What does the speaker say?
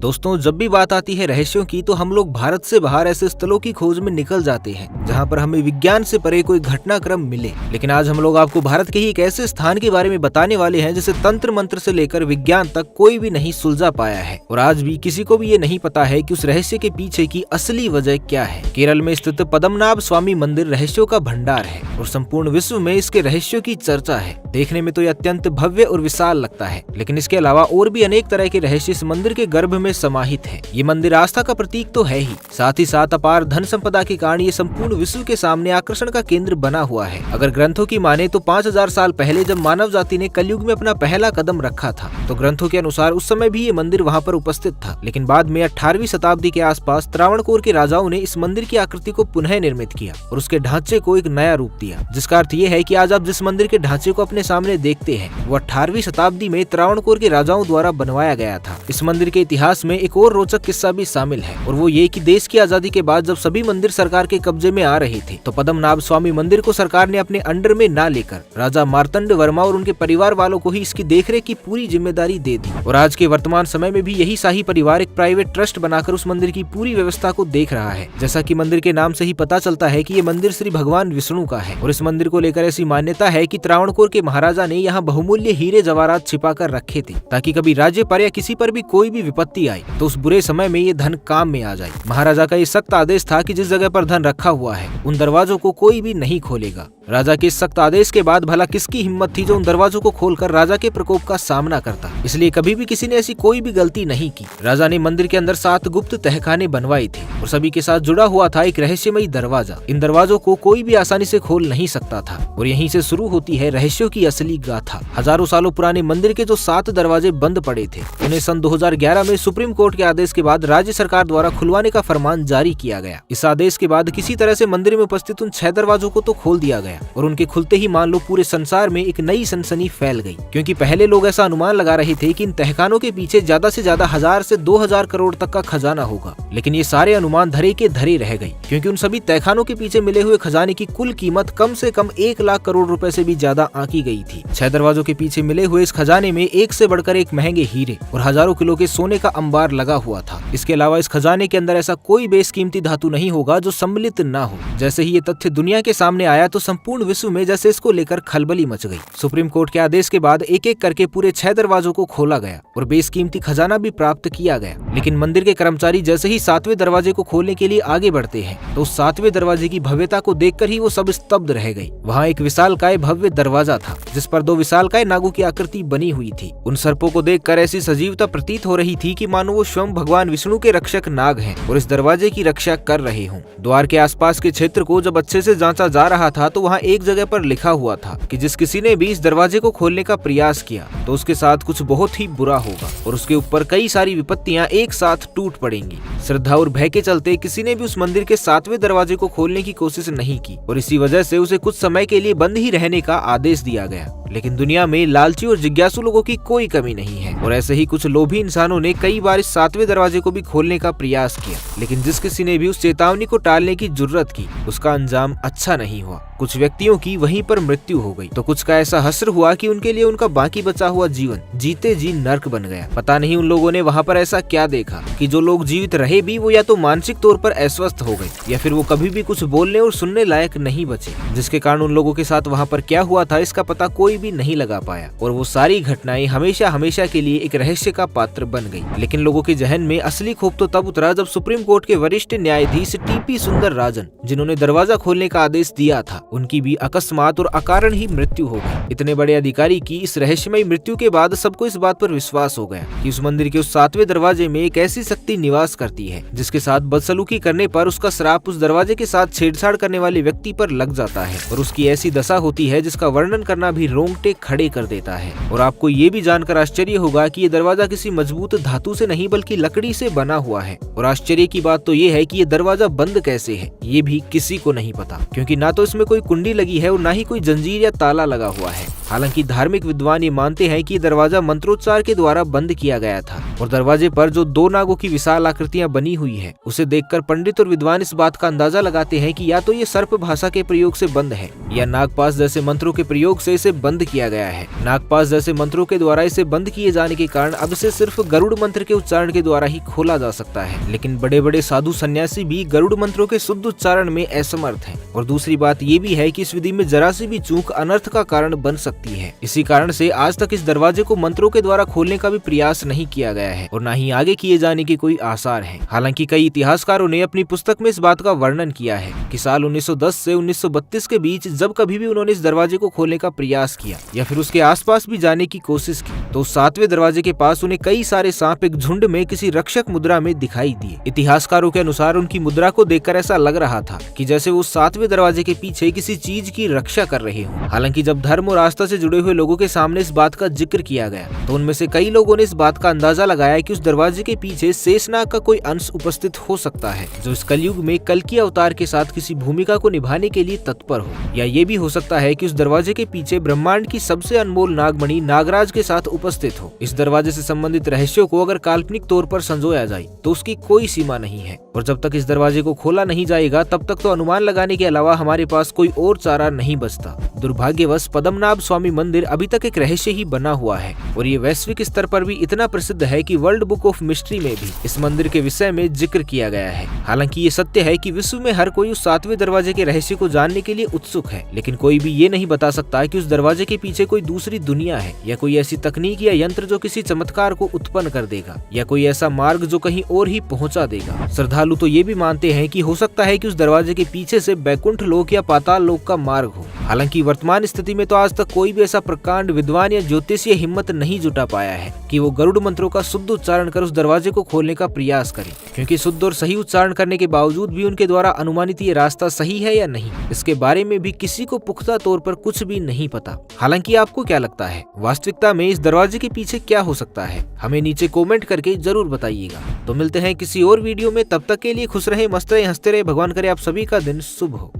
दोस्तों, जब भी बात आती है रहस्यों की तो हम लोग भारत से बाहर ऐसे स्थलों की खोज में निकल जाते हैं जहां पर हमें विज्ञान से परे कोई घटनाक्रम मिले। लेकिन आज हम लोग आपको भारत के ही एक ऐसे स्थान के बारे में बताने वाले हैं जिसे तंत्र मंत्र से लेकर विज्ञान तक कोई भी नहीं सुलझा पाया है और आज भी किसी को भी ये नहीं पता है कि उस रहस्य के पीछे की असली वजह क्या है। केरल में स्थित पद्मनाभ स्वामी मंदिर रहस्यों का भंडार है और संपूर्ण विश्व में इसके रहस्यों की चर्चा है। देखने में तो ये अत्यंत भव्य और विशाल लगता है, लेकिन इसके अलावा और भी अनेक तरह के रहस्य इस मंदिर के गर्भ में समाहित है। ये मंदिर आस्था का प्रतीक तो है ही, साथ ही साथ अपार धन संपदा के कारण ये संपूर्ण विश्व के सामने आकर्षण का केंद्र बना हुआ है। अगर ग्रंथों की माने तो 5000 साल पहले जब मानव जाति ने कलयुग में अपना पहला कदम रखा था तो ग्रंथों के अनुसार उस समय भी ये मंदिर वहाँ पर उपस्थित था। लेकिन बाद में 18वीं शताब्दी के आसपास त्रावणकोर के राजाओं ने इस मंदिर की आकृति को पुनः निर्मित किया और उसके ढांचे को एक नया रूप दिया, जिसका अर्थ ये है कि आज आप जिस मंदिर के ढांचे को अपने सामने देखते हैं वो 18वीं शताब्दी में त्रावणकोर के राजाओं द्वारा बनवाया गया था। इस मंदिर के इतिहास में एक और रोचक किस्सा भी शामिल है और वो ये कि देश की आजादी के बाद जब सभी मंदिर सरकार के कब्जे में आ रहे थे तो पद्मनाभ स्वामी मंदिर को सरकार ने अपने अंडर में ना लेकर राजा मार्तंड वर्मा और उनके परिवार वालों को ही इसकी देखरेख की पूरी जिम्मेदारी दे दी और आज के वर्तमान समय में भी यही शाही परिवार एक प्राइवेट ट्रस्ट बनाकर उस मंदिर की पूरी व्यवस्था को देख रहा है। जैसा कि मंदिर के नाम से ही पता चलता है कि ये मंदिर श्री भगवान विष्णु का है और इस मंदिर को लेकर ऐसी मान्यता है कि त्रावणकोर के महाराजा ने यहाँ बहुमूल्य हीरे जवाहरात छिपा कर रखे थे ताकि कभी राज्य पर या किसी पर भी कोई भी विपत्ति आई तो उस बुरे समय में ये धन काम में आ जाए। महाराजा का ये सख्त आदेश था कि जिस जगह पर धन रखा हुआ है उन दरवाजों को कोई भी नहीं खोलेगा। राजा के सख्त आदेश के बाद भला किसकी हिम्मत थी जो उन दरवाजों को खोलकर राजा के प्रकोप का सामना करता। इसलिए कभी भी किसी ने ऐसी कोई भी गलती नहीं की। राजा ने मंदिर के अंदर 7 गुप्त तहखाने बनवाई थी और सभी के साथ जुड़ा हुआ था एक रहस्यमयी दरवाजा। इन दरवाजों को कोई भी आसानी से खोल नहीं सकता था और यहीं से शुरू होती है रहस्यों की असली गाथा। हजारों सालों पुराने मंदिर के जो 7 दरवाजे बंद पड़े थे उन्हें सन 2011 में सुप्रीम कोर्ट के आदेश के बाद राज्य सरकार द्वारा खुलवाने का फरमान जारी किया गया। इस आदेश के बाद किसी तरह से मंदिर में उपस्थित उन 6 दरवाजों को तो खोल दिया गया और उनके खुलते ही मान लो पूरे संसार में एक नई सनसनी फैल गई, क्योंकि पहले लोग ऐसा अनुमान लगा रहे थे कि इन तहखानों के पीछे ज्यादा से ज्यादा 1000 से 2000 करोड़ तक का खजाना होगा। लेकिन ये सारे अनुमान धरे के धरे रह गए, क्योंकि उन सभी तहखानों के पीछे मिले हुए खजाने की कुल कीमत कम से कम 1 लाख करोड़ रुपए से भी ज्यादा आंकी गई थी। 6 दरवाजों के पीछे मिले हुए इस खजाने में एक से बढ़कर एक महंगे हीरे और हजारों किलो के सोने का अंबार लगा हुआ था। इसके अलावा इस खजाने के अंदर ऐसा कोई बेशकीमती धातु नहीं होगा जो सम्मिलित न हो। जैसे ही ये तथ्य दुनिया के सामने आया तो संपूर्ण विश्व में जैसे इसको लेकर खलबली मच गई। सुप्रीम कोर्ट के आदेश के बाद एक एक करके पूरे 6 दरवाजों को खोला गया और बेशकीमती खजाना भी प्राप्त किया गया। लेकिन मंदिर के कर्मचारी जैसे ही 7वें दरवाजे को खोलने के लिए आगे बढ़ते हैं तो उस 7वें दरवाजे की भव्यता को देखकर ही वो सब स्तब्ध रह गई। वहाँ एक विशालकाय भव्य दरवाजा था जिस पर 2 विशालकाय नागों की आकृति बनी हुई थी। उन सर्पों को देखकर ऐसी सजीवता प्रतीत हो रही थी कि मानो वो स्वयं भगवान विष्णु के रक्षक नाग हैं और इस दरवाजे की रक्षा कर रहे हों। द्वार के आसपास के क्षेत्र को जब अच्छे से जांचा जा रहा था तो वहाँ एक जगह पर लिखा हुआ था कि जिस किसी ने भी इस दरवाजे को खोलने का प्रयास किया तो उसके साथ कुछ बहुत ही बुरा होगा और उसके ऊपर कई सारी विपत्तियां एक साथ टूट पड़ेंगी। श्रद्धा और भय के चलते किसी ने भी उस मंदिर के 7वें दरवाजे को खोलने की कोशिश नहीं की और इसी वजह से उसे कुछ समय के लिए बंद ही रहने का आदेश दिया गया। लेकिन दुनिया में लालची और जिज्ञासु लोगों की कोई कमी नहीं है और ऐसे ही कुछ लोभी इंसानों ने कई बार इस 7वें दरवाजे को भी खोलने का प्रयास किया, लेकिन जिस किसी ने भी उस चेतावनी को टालने की जुर्रत की उसका अंजाम अच्छा नहीं हुआ। कुछ व्यक्तियों की वहीं पर मृत्यु हो गई तो कुछ का ऐसा हश्र हुआ कि उनके लिए उनका बाकी बचा हुआ जीवन जीते जी नर्क बन गया। पता नहीं उन लोगों ने वहाँ पर ऐसा क्या देखा कि जो लोग जीवित रहे भी वो या तो मानसिक तौर पर अस्वस्थ हो गए या फिर वो कभी भी कुछ बोलने और सुनने लायक नहीं बचे, जिसके कारण उन लोगों के साथ वहाँ पर क्या हुआ था इसका पता कोई भी नहीं लगा पाया और वो सारी घटनाएं हमेशा हमेशा के लिए एक रहस्य का पात्र बन गई। लेकिन लोगों के जहन में असली खौफ तो तब उतरा जब सुप्रीम कोर्ट के वरिष्ठ न्यायाधीश टीपी सुंदरराजन, जिन्होंने दरवाजा खोलने का आदेश दिया था, उनकी भी अकस्मात और अकारण ही मृत्यु हो गई। इतने बड़े अधिकारी की इस रहस्यमयी मृत्यु के बाद सबको इस बात पर विश्वास हो गया कि उस मंदिर के उस 7वें दरवाजे में एक ऐसी शक्ति निवास करती है जिसके साथ बदसलूकी करने पर उसका श्राप उस दरवाजे के साथ छेड़छाड़ करने वाले व्यक्ति पर लग जाता है और उसकी ऐसी दशा होती है जिसका वर्णन करना भी रोंगटे खड़े कर देता है। और आपको ये भी जानकर आश्चर्य होगा कि ये दरवाजा किसी मजबूत धातु से नहीं बल्कि लकड़ी से बना हुआ है। और आश्चर्य की बात तो ये है कि ये दरवाजा बंद कैसे है ये भी किसी को नहीं पता, क्योंकि ना तो इसमें कोई कुंडी लगी है और ना ही कोई जंजीर या ताला लगा हुआ है। हालांकि धार्मिक विद्वान ये मानते हैं कि दरवाजा मंत्रोच्चार के द्वारा बंद किया गया था और दरवाजे पर जो 2 नागों की विशाल आकृतियां बनी हुई है उसे देखकर पंडित और विद्वान इस बात का अंदाजा लगाते हैं कि या तो ये सर्प भाषा के प्रयोग से बंद है या नागपाश जैसे मंत्रों के प्रयोग से इसे बंद किया गया है। नागपाश जैसे मंत्रों के द्वारा इसे बंद किए जाने के कारण अब इसे सिर्फ गरुड़ मंत्र के उच्चारण के द्वारा ही खोला जा सकता है। लेकिन बड़े बड़े साधु सन्यासी भी गरुड़ मंत्रों के शुद्ध उच्चारण में असमर्थ हैं। और दूसरी बात ये भी है कि इस विधि में जरा सी भी चूक अनर्थ का कारण बन सकती है। इसी कारण से आज तक इस दरवाजे को मंत्रों के द्वारा खोलने का भी प्रयास नहीं किया गया है और न ही आगे किए जाने के कोई आसार है। हालांकि कई इतिहासकारों ने अपनी पुस्तक में इस बात का वर्णन किया है कि साल 1910 से 1932 के बीच जब कभी भी उन्होंने इस दरवाजे को खोलने का प्रयास किया या फिर उसके आसपास भी जाने की कोशिश की तो 7वें दरवाजे के पास उन्हें कई सारे सांप एक झुंड में किसी रक्षक मुद्रा में दिखाई दिए। इतिहासकारों के अनुसार उनकी मुद्रा को देखकर ऐसा लग रहा था कि जैसे वो 7वें दरवाजे के पीछे किसी चीज की रक्षा कर रहे हो। हालांकि जब धर्म और आस्था से जुड़े हुए लोगों के सामने इस बात का जिक्र किया गया तो उनमें से कई लोगों ने इस बात का अंदाजा लगाया कि उस दरवाजे के पीछे शेषनाग का कोई अंश उपस्थित हो सकता है जो इस कलयुग में कल्कि अवतार के साथ किसी भूमिका को निभाने के लिए तत्पर हो। या ये भी हो सकता है कि उस दरवाजे के पीछे ब्रह्मांड की सबसे अनमोल नागमणि नागराज के साथ उपस्थित हो। इस दरवाजे से संबंधित रहस्यों को अगर काल्पनिक तौर पर संजोया जाए तो उसकी कोई सीमा नहीं है और जब तक इस दरवाजे को खोला नहीं जाएगा तब तक तो अनुमान लगाने के अलावा हमारे पास कोई और चारा नहीं बचता। दुर्भाग्यवश पद्मनाभ स्वामी मंदिर अभी तक एक रहस्य ही बना हुआ है और ये वैश्विक स्तर पर भी इतना प्रसिद्ध है कि वर्ल्ड बुक ऑफ मिस्ट्री में भी इस मंदिर के विषय में जिक्र किया गया है। हालांकि ये सत्य है कि विश्व में हर कोई उस 7वें दरवाजे के रहस्य को जानने के लिए उत्सुक है, लेकिन कोई भी ये नहीं बता सकता कि उस दरवाजे के पीछे कोई दूसरी दुनिया है या कोई ऐसी तकनीक या यंत्र जो किसी चमत्कार को उत्पन्न कर देगा या कोई ऐसा मार्ग जो कहीं और ही पहुंचा देगा। श्रद्धालु तो ये भी मानते हैं कि हो सकता है कि उस दरवाजे के पीछे से बैकुंठ लोक या पाताल लोक का मार्ग हो। हालांकि वर्तमान स्थिति में तो आज तक कोई भी ऐसा प्रकांड विद्वान या ज्योतिषीय हिम्मत नहीं जुटा पाया है कि वो गरुड़ मंत्रों का शुद्ध उच्चारण कर उस दरवाजे को खोलने का प्रयास करे, क्योंकि शुद्ध और सही उच्चारण करने के बावजूद भी उनके द्वारा अनुमानित ये रास्ता सही है या नहीं, इसके बारे में भी किसी को पुख्ता तौर पर कुछ भी नहीं पता। हालांकि आपको क्या लगता है, वास्तविकता में इस दरवाजे के पीछे क्या हो सकता है? हमें नीचे कमेंट करके जरूर बताइएगा। तो मिलते हैं किसी और वीडियो में, तब तक के लिए खुश रहे, मस्त रहे, हंसते रहे। भगवान करे आप सभी का दिन शुभ हो।